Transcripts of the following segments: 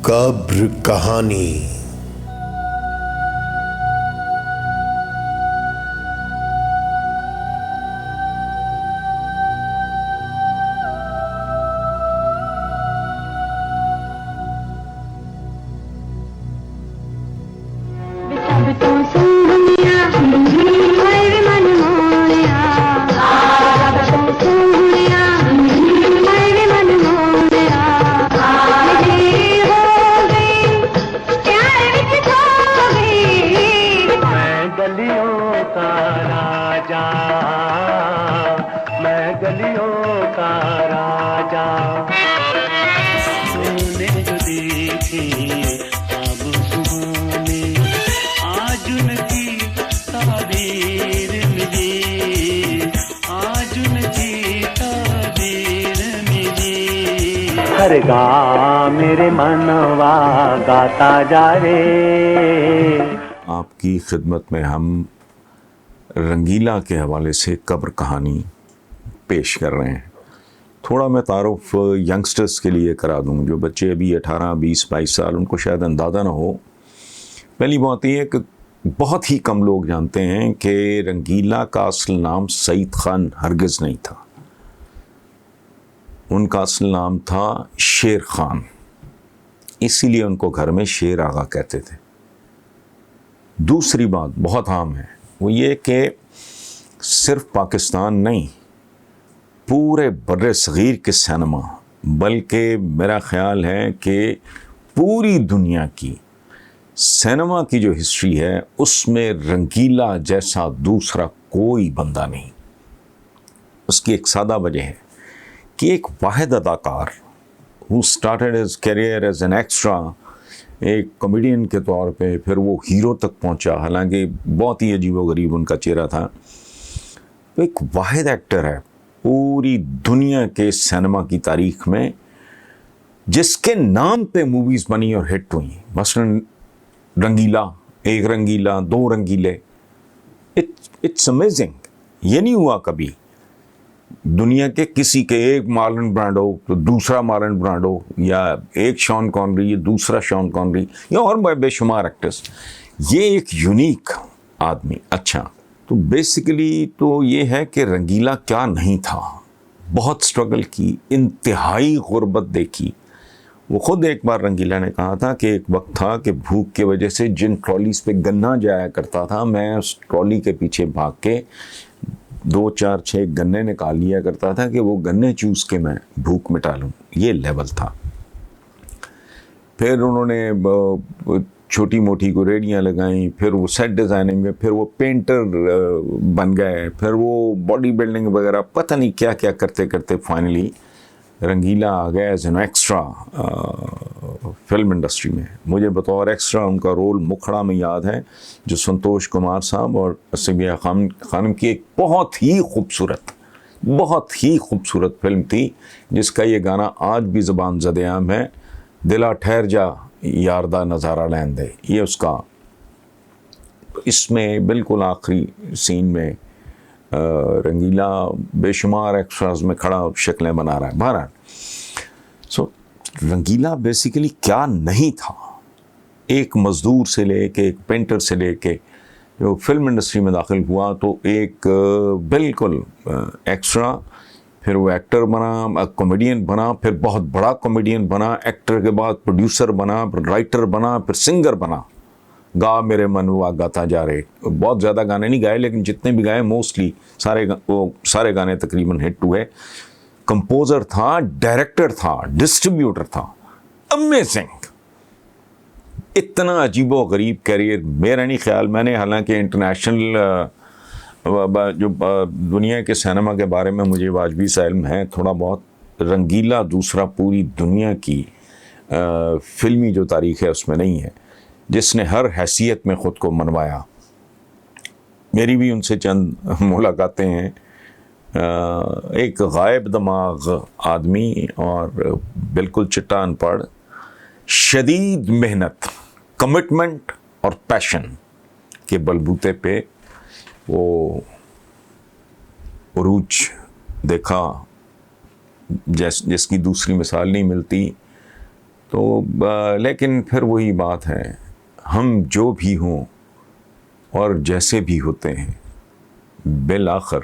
कब्र कहानी। हर गा मेरे मनवा गाता जा रे। आपकी खिदमत में हम रंगीला के हवाले से कब्र कहानी पेश कर रहे हैं। थोड़ा मैं तारुफ यंगस्टर्स के लिए करा दूं, जो बच्चे अभी 18, 20, 22 साल, उनको शायद अंदाज़ा ना हो। पहली बात यह है कि बहुत ही कम लोग जानते हैं कि रंगीला का असल नाम सईद खान हरगिज़ नहीं था। उनका असल नाम था शेर खान, इसीलिए उनको घर में शेर आगा कहते थे। दूसरी बात बहुत आम है, वो ये कि सिर्फ पाकिस्तान नहीं, पूरे बर्रे सगीर के सिनेमा, बल्कि मेरा ख्याल है कि पूरी दुनिया की सिनेमा की जो हिस्ट्री है उसमें रंगीला जैसा दूसरा कोई बंदा नहीं। उसकी एक सादा वजह है कि एक वाहिद अदाकार who started his career as an extra, एक कॉमेडियन के तौर पे, फिर वो हीरो तक पहुंचा, हालांकि बहुत ही अजीबोगरीब उनका चेहरा था। तो एक वाहिद एक्टर है पूरी दुनिया के सिनेमा की तारीख में जिसके नाम पे मूवीज़ बनी और हिट हुई। मसलन रंगीला, एक रंगीला, दो रंगीले। It's amazing. ये नहीं हुआ कभी दुनिया के किसी के एक मार्लन ब्रांडो तो दूसरा मार्लन ब्रांडो, या एक शॉन कॉनरी या दूसरा शॉन कॉनरी, या और बेशुमार एक्टर्स। ये एक यूनिक आदमी। अच्छा, तो बेसिकली तो ये है कि रंगीला क्या नहीं था। बहुत स्ट्रगल की, इंतहाई गुर्बत देखी। वो खुद एक बार रंगीला ने कहा था कि एक वक्त था कि भूख की वजह से जिन ट्रॉलीज पे गन्ना जाया करता था, मैं उस ट्रॉली के पीछे भाग के 2, 4, 6 गन्ने निकाल लिया करता था कि वो गन्ने चूस के मैं भूख मिटा लूँ। ये लेवल था। फिर उन्होंने छोटी मोटी को रेडियाँ लगाई, फिर वो सेट डिज़ाइनिंग में, फिर वो पेंटर बन गए, फिर वो बॉडी बिल्डिंग वगैरह, पता नहीं क्या क्या करते करते फाइनली रंगीला आ गया as an extra film industry में। मुझे बतौर एक्स्ट्रा उनका रोल मुखड़ा में याद है, जो संतोष कुमार साहब और आसिफिया खानम की एक बहुत ही खूबसूरत फिल्म थी, जिसका ये गाना आज भी ज़बान ज़द-ए-आम है, दिला ठहर जा यारदा नज़ारा लैन दे। ये उसका, इसमें बिल्कुल आखिरी सीन में रंगीला बेशुमार एक्स्ट्राज में खड़ा शक्लें बना रहा है। बहरहाल, सो रंगीला बेसिकली क्या नहीं था। एक मज़दूर से लेके, एक पेंटर से लेके जो फिल्म इंडस्ट्री में दाखिल हुआ, तो एक बिल्कुल एक्स्ट्रा, फिर वो एक्टर बना, कॉमेडियन बना, फिर बहुत बड़ा कॉमेडियन बना, एक्टर के बाद प्रोड्यूसर बना, फिर राइटर बना, फिर सिंगर बना। गा मेरे मनवा गाता जा रहे। बहुत ज़्यादा गाने नहीं गाए, लेकिन जितने भी गाए मोस्टली सारे गाने तकरीबन हिट हुए। कंपोज़र था, डायरेक्टर था, डिस्ट्रीब्यूटर था। अमेजिंग। इतना अजीबो गरीब कैरियर मेरा नहीं ख्याल। मैंने हालांकि इंटरनेशनल जो दुनिया के सिनेमा के बारे में मुझे वाजबी सा इल्म है थोड़ा बहुत। रंगीला दूसरा पूरी दुनिया की फिल्मी जो तारीख़ है उसमें नहीं है, जिसने हर हैसियत में ख़ुद को मनवाया। मेरी भी उनसे चंद मुलाकातें हैं। एक गायब दिमाग आदमी और बिल्कुल चिट्टा अनपढ़, शदीद मेहनत, कमिटमेंट और पैशन के बलबूते पे वो उरूज देखा जिसकी दूसरी मिसाल नहीं मिलती। तो लेकिन फिर वही बात है, हम जो भी हों और जैसे भी होते हैं, बिल आखिर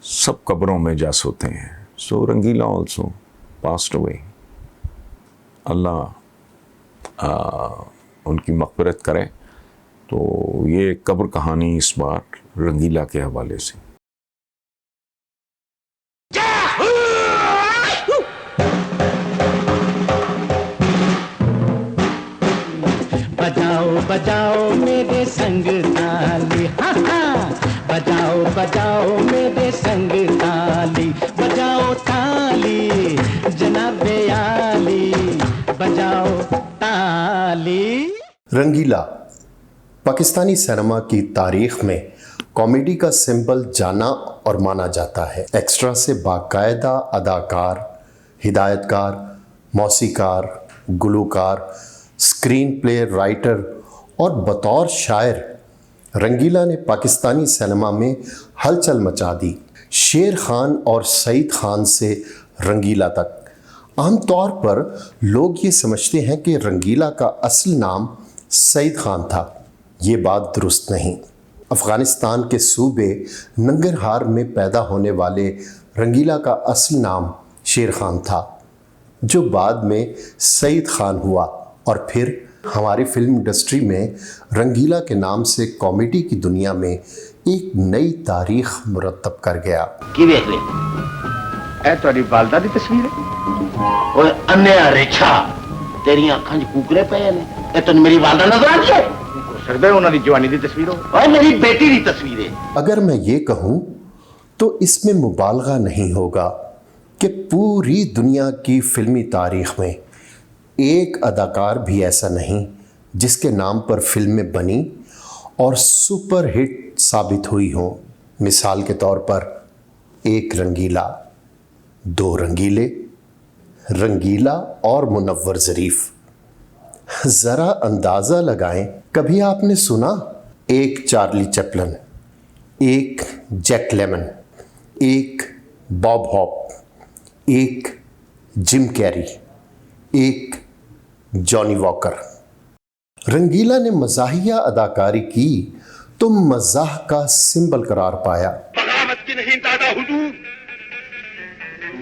सब कब्रों में जा सोते हैं। सो रंगीला ऑल्सो पास्ड अवे। अल्लाह उनकी मग़फ़िरत करे। तो ये कब्र कहानी इस बार रंगीला के हवाले से। बजाओ बजाओ मेरे संग ताली, हाँ हाँ, बजाओ बजाओ मेरे संग ताली, बजाओ ताली जनाबे आली, बजाओ ताली। रंगीला पाकिस्तानी सिनेमा की तारीख में कॉमेडी का सिंबल जाना और माना जाता है। एक्स्ट्रा से बाकायदा अदाकार, हिदायतकार, मौसीकार, गुलूकार, स्क्रीन प्ले राइटर और बतौर शायर रंगीला ने पाकिस्तानी सिनेमा में हलचल मचा दी। शेर खान और सईद खान से रंगीला तक। आमतौर पर लोग ये समझते हैं कि रंगीला का असल नाम सईद खान था। ये बात दुरुस्त नहीं। अफ़गानिस्तान के सूबे नंगरहार में पैदा होने वाले रंगीला का असल नाम शेर खान था, जो बाद में सईद खान हुआ और फिर हमारी फिल्म इंडस्ट्री में रंगीला के नाम से कॉमेडी की दुनिया में एक नई तारीख मुरतब कर गया। की देख ले ए तोरी वालदा दी तस्वीर है। ओए अन्या रेछा तेरी अखां च कूकरे पए ने, ए तैनूं मेरी वालदा नजर आ रही है? हो सकदा है उन्हां दी जवानी दी तस्वीर हो। ओए मेरी बेटी दी तस्वीर है। अगर मैं ये कहूँ तो इसमें मुबालगा नहीं होगा कि पूरी दुनिया की फिल्मी तारीख में एक अदाकार भी ऐसा नहीं जिसके नाम पर फिल्में बनी और सुपर हिट साबित हुई हों। मिसाल के तौर पर एक रंगीला, दो रंगीले, रंगीला और मुनव्वर ज़रीफ। ज़रा अंदाज़ा लगाएं, कभी आपने सुना एक चार्ली चैपलन, एक जैक लेमन, एक बॉब हॉप, एक जिम कैरी, एक जॉनी वॉकर। रंगीला ने मज़ाहिया अदाकारी की तो मज़ाह का सिंबल करार पाया। बगावत की नहीं दादा हुजूर,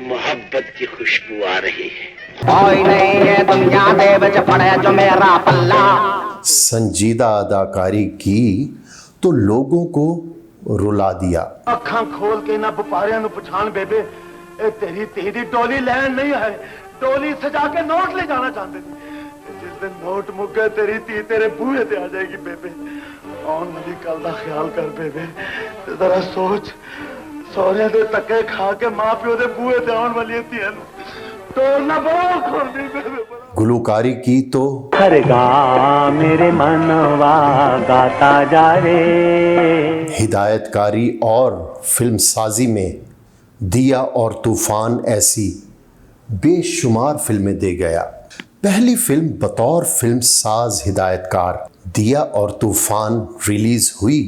मोहब्बत की खुशबू आ रही है। कोई नहीं है दुनिया दे विच पड़े जो मेरा पल्ला। संजीदा अदाकारी की तो लोगों को रुला दिया। अखां खोल के ना व्यापारियां नूं पछाण बेबे, ए तेरी धी दी डोली लैन नहीं है, डोली सजा के नोट ले जाना चाहते थे। जिस दिन नोट मुक गए तेरी धी तेरे बूहे ते आ जाएगी बेबे। आउण वाली कल दा ख्याल कर बेबे, ते जरा सोच सौरे दे धक्के खा के मां प्यो दे बूहे ते आउण वाली धीआं तोड़ना बहुत खोलदी बेबे। गुलूकारी की तो हर गा मेरे मनवा गाता जा रे। हिदायतकारी और फिल्म साजी में दिया और तूफान ऐसी बेशुमार फिल्में दे गया। पहली फिल्म बतौर फिल्म साज हिदायतकार दिया और तूफान रिलीज हुई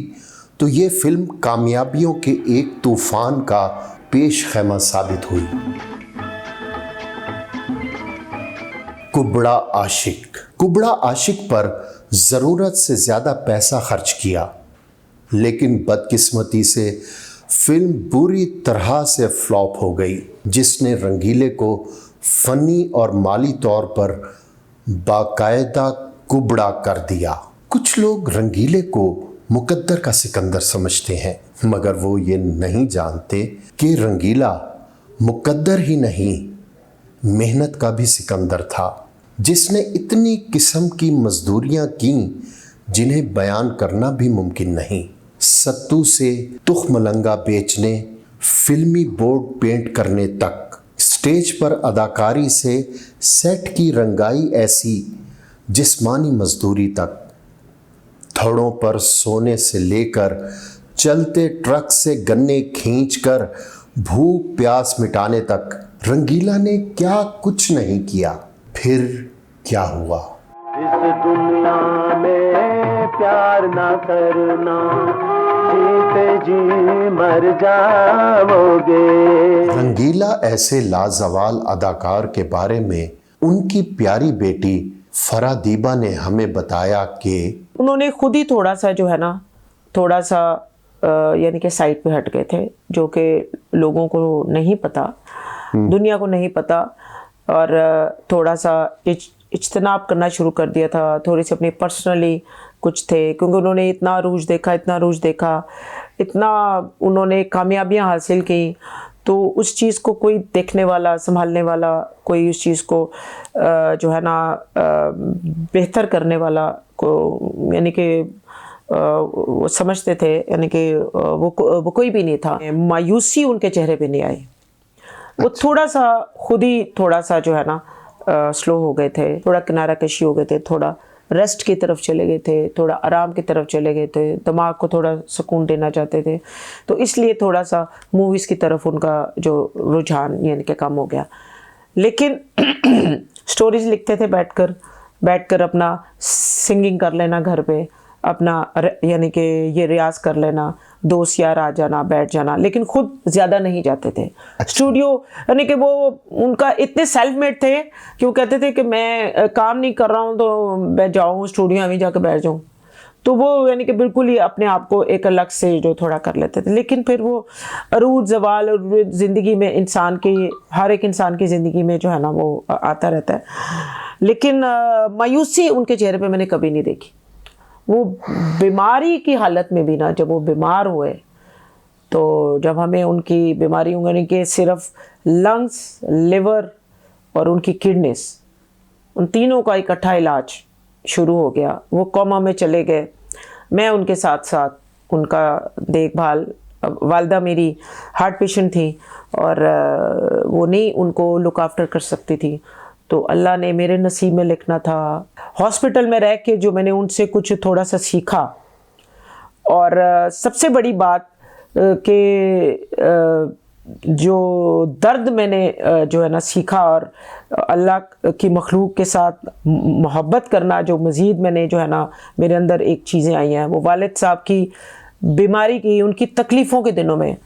तो ये फिल्म कामयाबियों के एक तूफान का पेश खैमा साबित हुई। कुबड़ा आशिक। कुबड़ा आशिक पर ज़रूरत से ज़्यादा पैसा खर्च किया, लेकिन बदकिस्मती से फिल्म बुरी तरह से फ्लॉप हो गई, जिसने रंगीले को फ़नी और माली तौर पर बाकायदा कुबड़ा कर दिया। कुछ लोग रंगीले को मुकद्दर का सिकंदर समझते हैं, मगर वो ये नहीं जानते कि रंगीला मुकद्दर ही नहीं, मेहनत का भी सिकंदर था, जिसने इतनी किस्म की मजदूरियां की जिन्हें बयान करना भी मुमकिन नहीं। सत्तू से तुखमलंगा बेचने, फिल्मी बोर्ड पेंट करने तक, स्टेज पर अदाकारी से सेट की रंगाई ऐसी जिस्मानी मजदूरी तक, धड़ों पर सोने से लेकर चलते ट्रक से गन्ने खींचकर भूख प्यास मिटाने तक रंगीला ने क्या कुछ नहीं किया। फिर क्या हुआ? इस दुनिया में प्यार ना करना, जीते जी मर जाओगे। रंगीला ऐसे लाजवाल अदाकार के बारे में उनकी प्यारी बेटी फरादीबा ने हमें बताया कि उन्होंने खुद ही थोड़ा सा जो है ना, थोड़ा सा यानी कि साइड पे हट गए थे, जो कि लोगों को नहीं पता, दुनिया को नहीं पता, और थोड़ा सा इज्तनाब करना शुरू कर दिया था। थोड़ी सी अपनी पर्सनली कुछ थे, क्योंकि उन्होंने इतना अरूज देखा, इतना अरूज देखा, इतना उन्होंने कामयाबियां हासिल की, तो उस चीज़ को कोई देखने वाला, संभालने वाला, कोई उस चीज़ को जो है ना बेहतर करने वाला को, यानी कि वो समझते थे, यानी कि वो कोई भी नहीं था। मायूसी उनके चेहरे पे नहीं आई। वो थोड़ा सा खुद ही थोड़ा सा जो है ना स्लो हो गए थे, थोड़ा किनारा कशी हो गए थे, थोड़ा रेस्ट की तरफ चले गए थे, थोड़ा आराम की तरफ चले गए थे, दिमाग को थोड़ा सुकून देना चाहते थे, तो इसलिए थोड़ा सा मूवीज़ की तरफ उनका जो रुझान यानी कि कम हो गया। लेकिन स्टोरीज लिखते थे बैठकर अपना सिंगिंग कर लेना घर पे, अपना यानी कि ये रियाज कर लेना, दोस्त यार आ जाना, बैठ जाना, लेकिन खुद ज़्यादा नहीं जाते थे स्टूडियो। यानी कि वो उनका इतने सेल्फ मेड थे कि वो कहते थे कि मैं काम नहीं कर रहा हूँ तो मैं जाऊँ स्टूडियो में जाकर बैठ जाऊँ, तो वो यानी कि बिल्कुल ही अपने आप को एक अलग से जो थोड़ा कर लेते थे। लेकिन फिर वो अरूज ज़वाल और ज़िंदगी में इंसान की, हर एक इंसान की ज़िंदगी में जो है ना वो आता रहता है, लेकिन मायूसी उनके चेहरे पे मैंने कभी नहीं देखी। वो बीमारी की हालत में भी ना, जब वो बीमार हुए, तो जब हमें उनकी बीमारी यानी कि सिर्फ लंग्स, लिवर और उनकी किडनीज, उन तीनों का इकट्ठा इलाज शुरू हो गया। वो कोमा में चले गए, मैं उनके साथ साथ उनका देखभाल, वालदा मेरी हार्ट पेशेंट थी और वो नहीं उनको लुक आफ्टर कर सकती थी, तो अल्लाह ने मेरे नसीब में लिखना था। हॉस्पिटल में रह के जो मैंने उनसे कुछ थोड़ा सा सीखा, और सबसे बड़ी बात कि जो दर्द मैंने जो है ना सीखा, और अल्लाह की मखलूक के साथ मोहब्बत करना जो मज़ीद मैंने जो है ना मेरे अंदर एक चीज़ें आई हैं, वो वालिद साहब की बीमारी की, उनकी तकलीफ़ों के दिनों में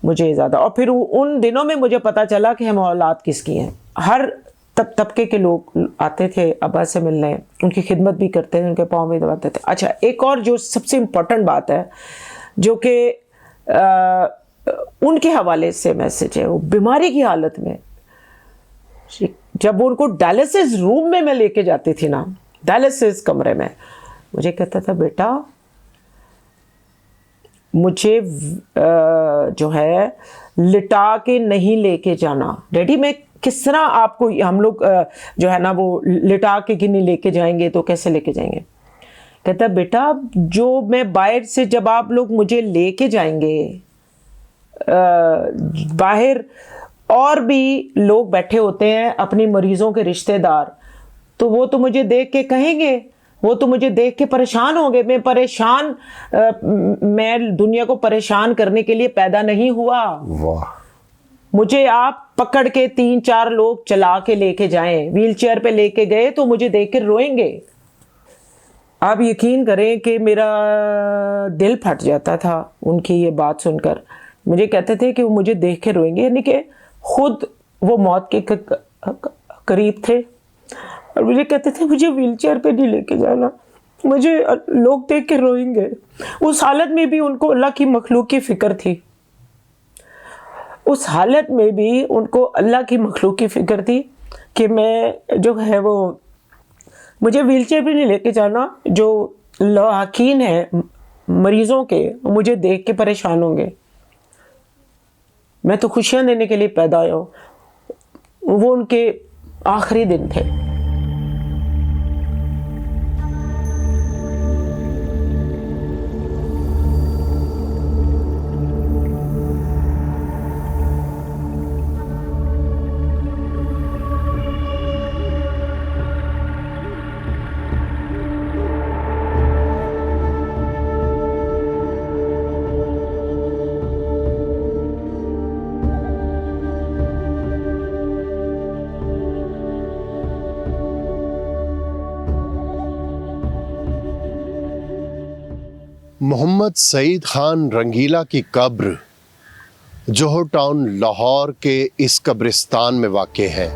मुझे ज़्यादा, और फिर उन दिनों में मुझे पता चला कि हम औलाद किसकी हैं। हर तबके के लोग आते थे अब्बा से मिलने, उनकी खिदमत भी करते थे, उनके पाँव में दबाते थे। अच्छा, एक और जो सबसे इम्पोर्टेंट बात है जो कि उनके हवाले से मैसेज है, वो बीमारी की हालत में जब उनको डायलिसिस रूम में मैं लेके जाती थी ना, डायलिसिस कमरे में, मुझे कहता था बेटा मुझे जो है लिटा के नहीं लेके जाना। डैडी मैं किस तरह आपको, हम लोग जो है ना वो लिटा के कि नहीं लेके जाएंगे तो कैसे लेके जाएंगे। कहता बेटा जो मैं बाहर से, जब आप लोग मुझे लेके जाएंगे, बाहर और भी लोग बैठे होते हैं अपनी मरीजों के रिश्तेदार, तो वो तो मुझे देख के कहेंगे, वो तो मुझे देख के परेशान होंगे। मैं परेशान, मैं दुनिया को परेशान करने के लिए पैदा नहीं हुआ। वाह। मुझे आप पकड़ के 3-4 लोग चला के लेके जाएं, व्हील चेयर पे लेके गए तो मुझे देख के रोएंगे। आप यकीन करें कि मेरा दिल फट जाता था उनकी ये बात सुनकर। मुझे कहते थे कि वो मुझे देख के रोएंगे, यानी कि खुद वो मौत के करीब थे, और मुझे कहते थे मुझे व्हील चेयर पे नहीं लेके जाना, मुझे लोग देख के रोएंगे। उस हालत में भी उनको अल्लाह की मखलूक की फ़िक्र थी, उस हालत में भी उनको अल्लाह की मखलूक की फ़िक्र थी कि मैं जो है वो, मुझे व्हील चेयर पे नहीं लेके जाना, जो लवाहकीन है मरीज़ों के मुझे देख के परेशान होंगे। मैं तो खुशियाँ देने के लिए पैदा आया हूँ। वो उनके आखिरी दिन थे। मोहम्मद सईद खान रंगीला की कब्र जोहर टाउन लाहौर के इस कब्रिस्तान में वाक़े है।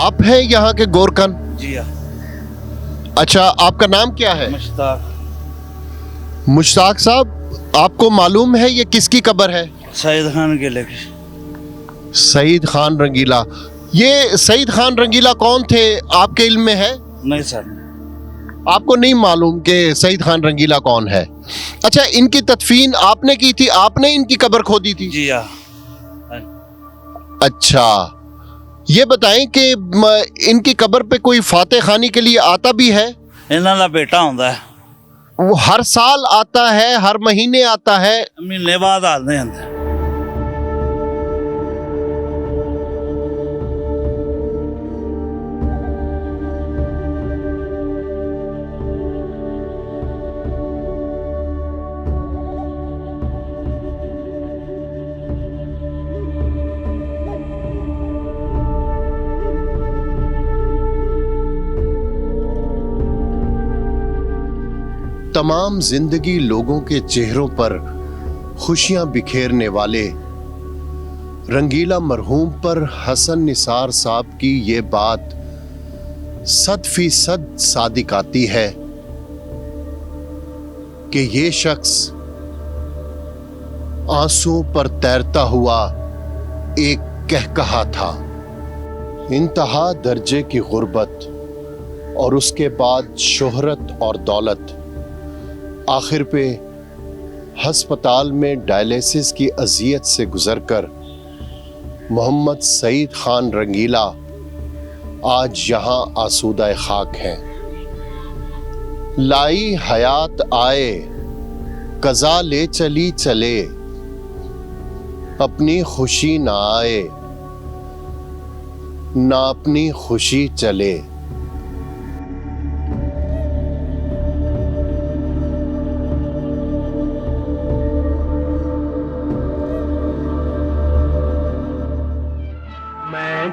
आप हैं यहाँ के गोरखन? जी हाँ। अच्छा, आपका नाम क्या है? मुश्ताक। मुश्ताक साहब, आपको मालूम है ये किसकी कब्र है? सईद खान के लेके। सईद खान रंगीला। ये सईद खान रंगीला कौन थे, आपके इल्म में है? नहीं सर। आपको नहीं मालूम कि सईद खान रंगीला कौन है? अच्छा, इनकी तदफीन आपने की थी, आपने इनकी कब्र खोदी थी? जी हाँ। अच्छा, ये बताएं कि इनकी कब्र पे कोई फाते खानी के लिए आता भी है? इन्हां दा बेटा होंदा है, वो हर साल आता है, हर महीने आता है? महीने बाद आते हैं। तमाम जिंदगी लोगों के चेहरों पर खुशियां बिखेरने वाले रंगीला मरहूम पर हसन निसार साहब की ये बात 100% सादिक आती है कि ये शख्स आंसुओं पर तैरता हुआ एक कहकहा था। इंतहा दर्जे की गुर्बत और उसके बाद शोहरत और दौलत, आखिर पे हस्पताल में डायलिसिस की अजियत से गुजरकर मोहम्मद सईद खान रंगीला आज यहाँ आसूदा खाक हैं। लाई हयात आए कज़ा ले चली चले, अपनी खुशी ना आए ना अपनी खुशी चले।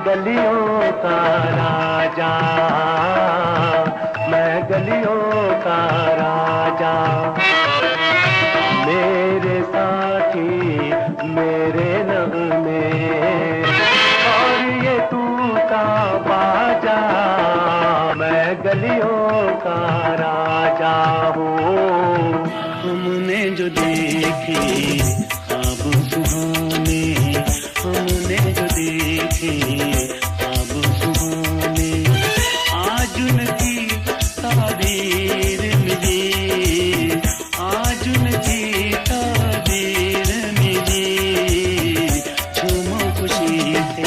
गलियों का राजा, मैं गलियों का राजा, मेरे साथी मेरे नगमे और ये टूटा बाजा, मैं गलियों का राजा हूँ। हमने जो देखी ख्वाब सुहाने, हमने जो देखी ख्वाब सुहाने, आज उनकी ताबीर मिली, आज उनकी ताबीर मिली। झूमो खुशी से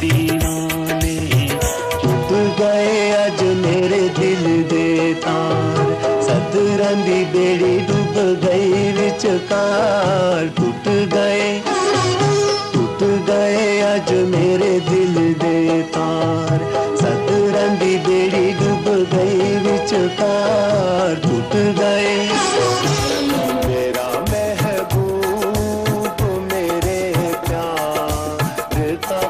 दीवाने, चुप गए अज मेरे दिल दे तार, सतरंग दी बेड़ी डूब गई विचकार। टूट गए अज मेरे दिल दे तार, सतरंग दी बेड़ी डूब गई विचकार। टूट गए मेरा महबूब मेरे प्यार का